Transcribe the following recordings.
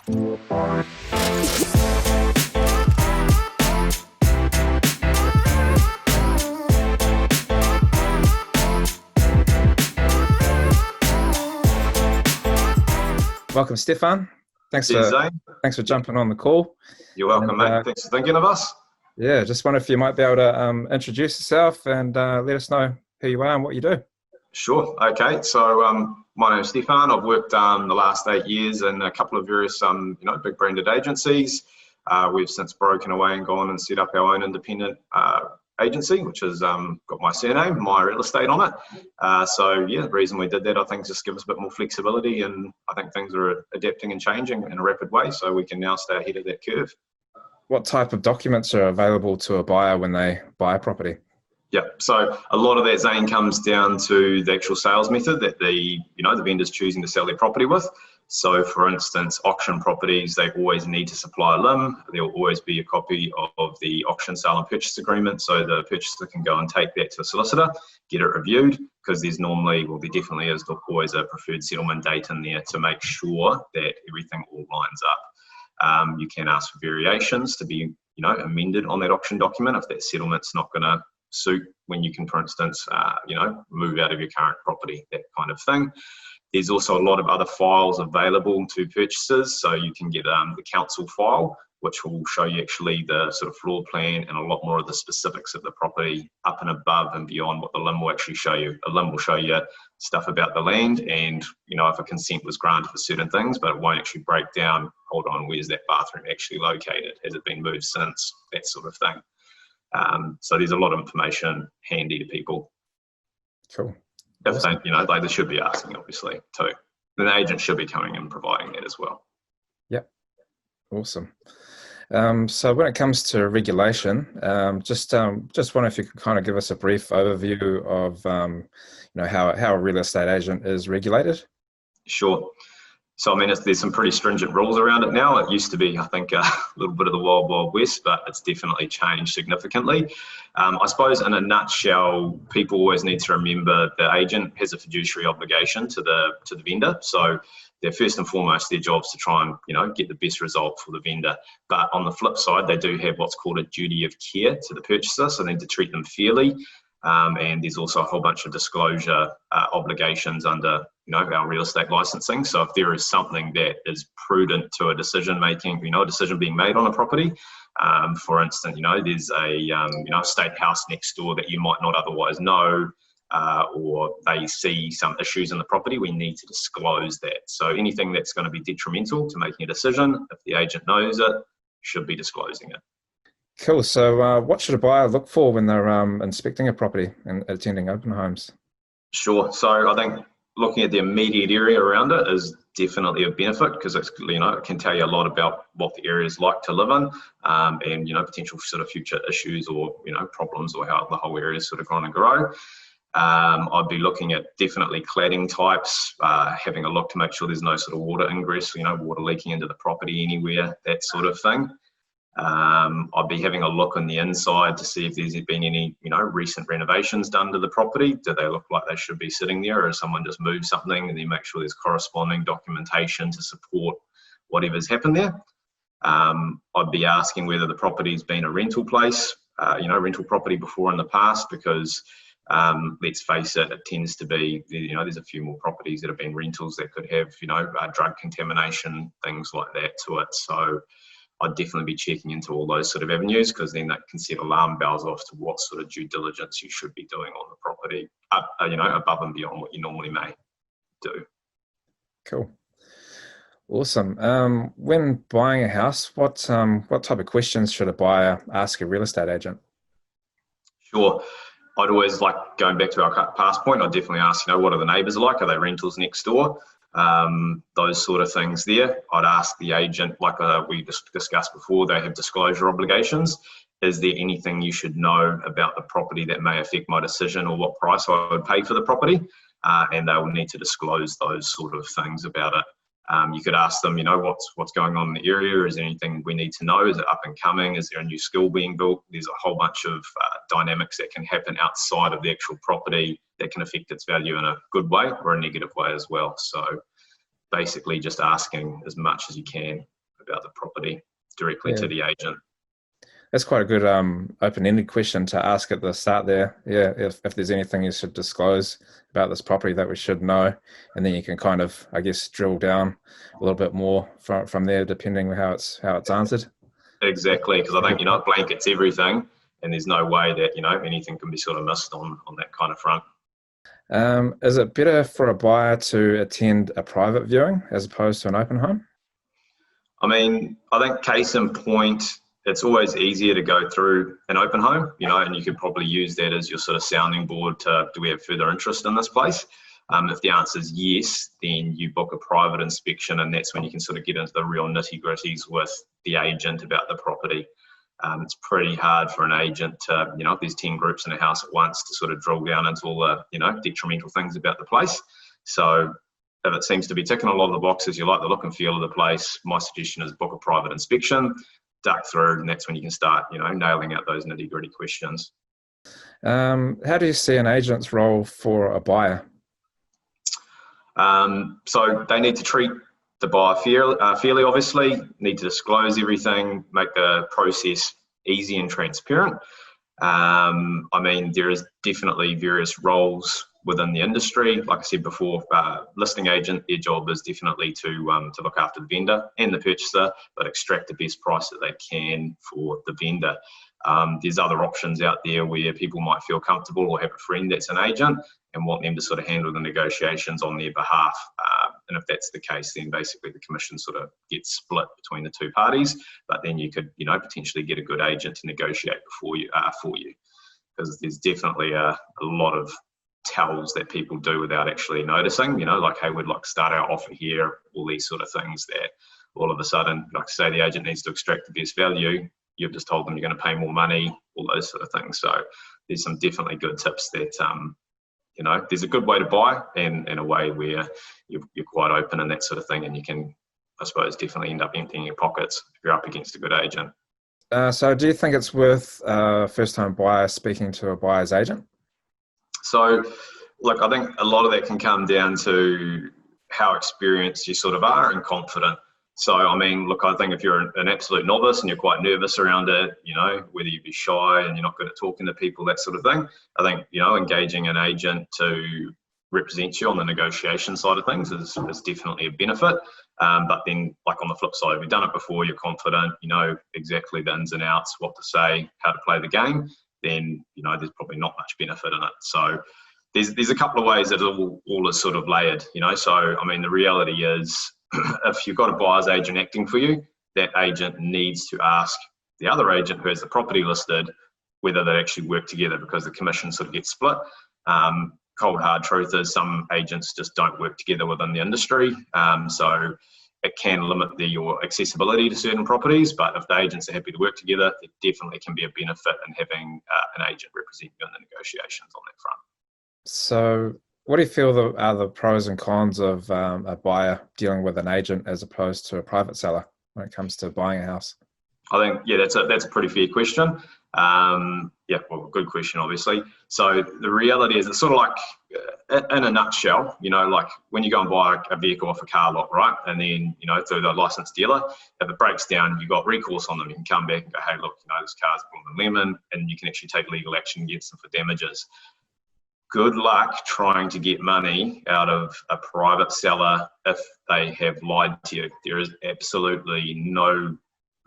Welcome, Steffan. Thanks Cheers, Zane. for jumping on the call. You're welcome, mate. Thanks for thinking of us. Yeah, just wonder if you might be able to introduce yourself and let us know who you are and what you do. Sure. Okay. So my name is Steffan. I've worked the last 8 years in a couple of various big branded agencies. We've since broken away and gone and set up our own independent agency, which has got my surname, Meyer Realty, on it. So yeah, the reason we did that, I think, just give us a bit more flexibility, and I think things are adapting and changing in a rapid way, so we can now stay ahead of that curve. What type of documents are available to a buyer when they buy a property? Yeah, so a lot of that, Zane, comes down to the actual sales method that the vendor's choosing to sell their property with. So, for instance, auction properties, they always need to supply a LIM. There will always be a copy of the auction sale and purchase agreement, so the purchaser can go and take that to a solicitor, get it reviewed, because there definitely is always a preferred settlement date in there to make sure that everything all lines up. You can ask for variations to be, amended on that auction document if that settlement's not going to suit when you can, for instance, move out of your current property, that kind of thing. There's also a lot of other files available to purchasers. So you can get the council file, which will show you actually the sort of floor plan and a lot more of the specifics of the property up and above and beyond what the LIM will actually show you. A LIM will show you stuff about the land and, if a consent was granted for certain things, but it won't actually break down, hold on, where's that bathroom actually located? Has it been moved since? That sort of thing. So there's a lot of information handy to people. Cool. If they should be asking, obviously, too. The agent should be coming and providing that as well. Yep. Awesome. So when it comes to regulation, just wonder if you could kind of give us a brief overview of, how a real estate agent is regulated. Sure. So, there's some pretty stringent rules around it now. It used to be, I think, a little bit of the wild, wild west, but it's definitely changed significantly. I suppose in a nutshell, people always need to remember the agent has a fiduciary obligation to the vendor. So they're first and foremost, their job's to try and, get the best result for the vendor. But on the flip side, they do have what's called a duty of care to the purchaser. So they need to treat them fairly. And there's also a whole bunch of disclosure obligations under, our real estate licensing. So if there is something that is prudent to a decision making, a decision being made on a property, for instance, there's a state house next door that you might not otherwise know, or they see some issues in the property, we need to disclose that. So anything that's going to be detrimental to making a decision, if the agent knows it, should be disclosing it. Cool. So what should a buyer look for when they're inspecting a property and attending open homes? Sure. So I think looking at the immediate area around it is definitely a benefit, because it's, it can tell you a lot about what the area is like to live in, and, potential sort of future issues or, problems, or how the whole area is sort of going to grow. I'd be looking at definitely cladding types, having a look to make sure there's no sort of water ingress, water leaking into the property anywhere, that sort of thing. I'd be having a look on the inside to see if there's been any, recent renovations done to the property. Do they look like they should be sitting there, or has someone just moved something? And then make sure there's corresponding documentation to support whatever's happened there. I'd be asking whether the property's been a rental place, rental property before in the past, because let's face it, it tends to be, there's a few more properties that have been rentals that could have, drug contamination, things like that to it. So I'd definitely be checking into all those sort of avenues, because then that can set alarm bells off to what sort of due diligence you should be doing on the property, above and beyond what you normally may do. Cool. Awesome. When buying a house, what type of questions should a buyer ask a real estate agent? Sure. I'd always, like, going back to our past point, I'd definitely ask, what are the neighbours like? Are they rentals next door? Those sort of things there. I'd ask the agent, like we discussed before, they have disclosure obligations. Is there anything you should know about the property that may affect my decision, or what price I would pay for the property? And they will need to disclose those sort of things about it. You could ask them, what's going on in the area? Is there anything we need to know? Is it up and coming? Is there a new school being built? There's a whole bunch of dynamics that can happen outside of the actual property that can affect its value in a good way or a negative way as well. So basically just asking as much as you can about the property directly Yeah. to the agent. That's quite a good open-ended question to ask at the start there. Yeah, if there's anything you should disclose about this property that we should know, and then you can kind of, I guess, drill down a little bit more from there, depending on how it's answered. Exactly, because I That's a think, good point. it blankets everything, and there's no way that, anything can be sort of missed on that kind of front. Is it better for a buyer to attend a private viewing as opposed to an open home? I mean, I think case in point, it's always easier to go through an open home, and you could probably use that as your sort of sounding board to, do we have further interest in this place? If the answer is yes, then you book a private inspection, and that's when you can sort of get into the real nitty gritties with the agent about the property. It's pretty hard for an agent to, if there's 10 groups in a house at once, to sort of drill down into all the, detrimental things about the place. So if it seems to be ticking a lot of the boxes, you like the look and feel of the place, my suggestion is book a private inspection, duck through, and that's when you can start, nailing out those nitty gritty questions. How do you see an agent's role for a buyer? So they need to treat the buyer fairly, obviously, need to disclose everything, make the process easy and transparent. I mean, there is definitely various roles within the industry. Like I said before, listing agent, their job is definitely to look after the vendor and the purchaser, but extract the best price that they can for the vendor. There's other options out there where people might feel comfortable or have a friend that's an agent and want them to sort of handle the negotiations on their behalf. And if that's the case, then basically the commission sort of gets split between the two parties. But then you could, potentially get a good agent to negotiate for you, because there's definitely a lot of tells that people do without actually noticing. Like, hey, we'd like to start our offer here, all these sort of things that all of a sudden, like I say, the agent needs to extract the best value. You've just told them you're going to pay more money, all those sort of things. So there's some definitely good tips that, there's a good way to buy and a way where you're quite open and that sort of thing. And you can, I suppose, definitely end up emptying your pockets if you're up against a good agent. So do you think it's worth a first-time buyer speaking to a buyer's agent? So, look, I think a lot of that can come down to how experienced you sort of are and confident. So, I mean, look, I think if you're an absolute novice and you're quite nervous around it, whether you be shy and you're not good at talking to people, that sort of thing, I think, engaging an agent to represent you on the negotiation side of things is definitely a benefit. But then, like on the flip side, if you've done it before, you're confident, you know exactly the ins and outs, what to say, how to play the game, then, there's probably not much benefit in it. So there's a couple of ways that all is sort of layered, So, I mean, the reality is, if you've got a buyer's agent acting for you, that agent needs to ask the other agent who has the property listed whether they actually work together, because the commission sort of gets split. Cold hard truth is some agents just don't work together within the industry. So it can limit your accessibility to certain properties, but if the agents are happy to work together, it definitely can be a benefit in having an agent represent you in the negotiations on that front. So what do you feel are the pros and cons of a buyer dealing with an agent as opposed to a private seller when it comes to buying a house? I think, that's a pretty fair question. Good question, obviously. So the reality is, it's sort of like, in a nutshell, like when you go and buy a vehicle off a car lot, right? And then, through the licensed dealer, if it breaks down, you've got recourse on them. You can come back and go, hey, look, this car's blooming lemon, and you can actually take legal action against them for damages. Good luck trying to get money out of a private seller if they have lied to you. There is absolutely no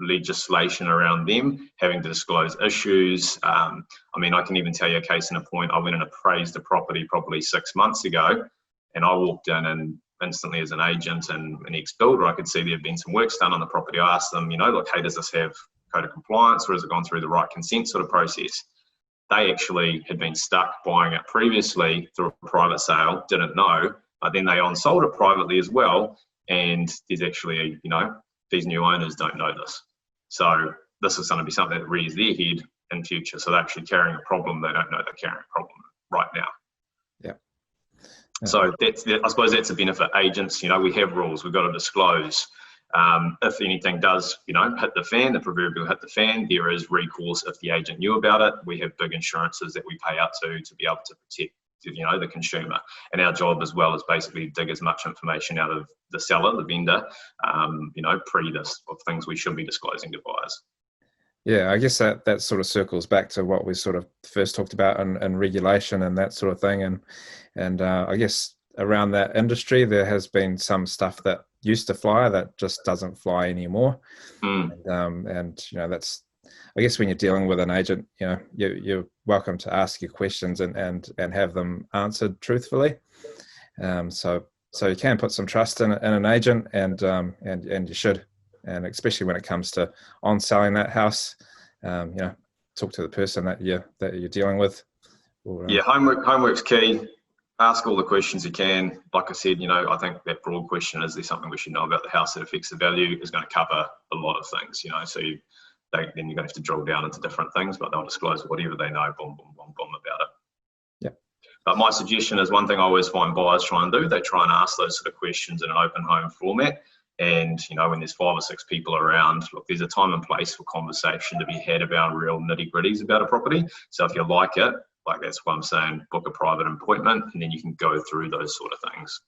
legislation around them having to disclose issues. I mean, I can even tell you a case in a point. I went and appraised a property probably 6 months ago, and I walked in and instantly, as an agent and an ex-builder, I could see there had been some work done on the property. I asked them, look, hey, does this have code of compliance, or has it gone through the right consent sort of process? They actually had been stuck buying it previously through a private sale, didn't know, but then they on-sold it privately as well. And there's actually, these new owners don't know this. So this is going to be something that rears their head in future. So they're actually carrying a problem. They don't know they're carrying a problem right now. Yeah. So I suppose that's a benefit. Agents, we have rules. We've got to disclose. If anything does, hit the fan, the proverbial hit the fan, there is recourse if the agent knew about it. We have big insurances that we pay out to be able to protect the consumer. And our job as well is basically dig as much information out of the seller, the vendor, pre this of things we should be disclosing to buyers. Yeah, I guess that sort of circles back to what we sort of first talked about and regulation and that sort of thing. And I guess around that industry, there has been some stuff that used to fly that just doesn't fly anymore. And that's, I guess when you're dealing with an agent, you're welcome to ask your questions and have them answered truthfully. So you can put some trust in an agent, and you should. And especially when it comes to on selling that house, talk to the person that you're dealing with. Homework's key. Ask all the questions you can. Like I said, I think that broad question, is there something we should know about the house that affects the value, is going to cover a lot of things. So then you're going to have to drill down into different things, but they'll disclose whatever they know, boom, boom, boom, boom, about it. Yeah. But my suggestion is, one thing I always find buyers try and do, they try and ask those sort of questions in an open home format. And, when there's 5 or 6 people around, look, there's a time and place for conversation to be had about real nitty gritties about a property. So if you like it, that's why I'm saying book a private appointment, and then you can go through those sort of things.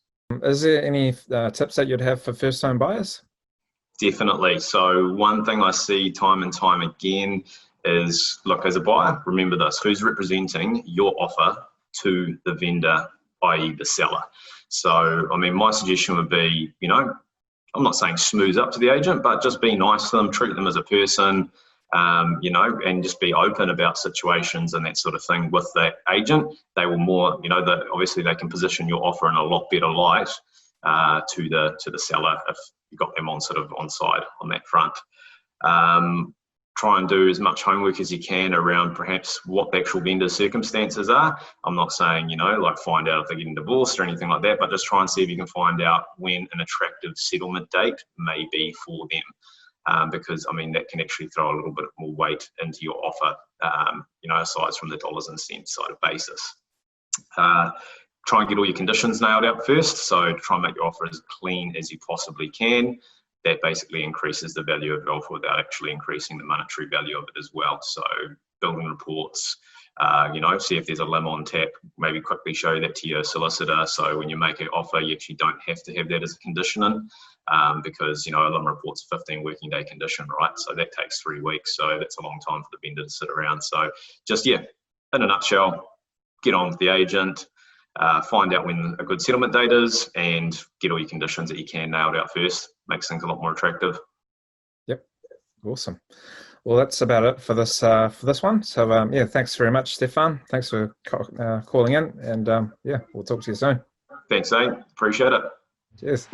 Is there any tips that you'd have for first home buyers? Definitely. So one thing I see time and time again is, look, as a buyer, remember this: who's representing your offer to the vendor, i.e. the seller. So, my suggestion would be, I'm not saying smooth up to the agent, but just be nice to them, treat them as a person, and just be open about situations and that sort of thing with that agent. They will more, that obviously they can position your offer in a lot better light to the seller if you got them on side on that front. Try and do as much homework as you can around perhaps what the actual vendor's circumstances are. I'm not saying, find out if they're getting divorced or anything like that, but just try and see if you can find out when an attractive settlement date may be for them. Because, that can actually throw a little bit more weight into your offer, aside from the dollars and cents side of basis. Try and get all your conditions nailed out first. So try and make your offer as clean as you possibly can. That basically increases the value of your offer without actually increasing the monetary value of it as well. So building reports, see if there's a limb on tap, maybe quickly show that to your solicitor. So when you make an offer, you actually don't have to have that as a condition in, because, a limb report's a 15 working day condition, right? So that takes 3 weeks. So that's a long time for the vendor to sit around. So just, in a nutshell, get on with the agent, find out when a good settlement date is, and get all your conditions that you can nailed out first. Makes things a lot more attractive. Yep, awesome. Well, that's about it for this one. So thanks very much, Steffan. Thanks for calling in, and we'll talk to you soon. Thanks, Zane. Appreciate it. Cheers.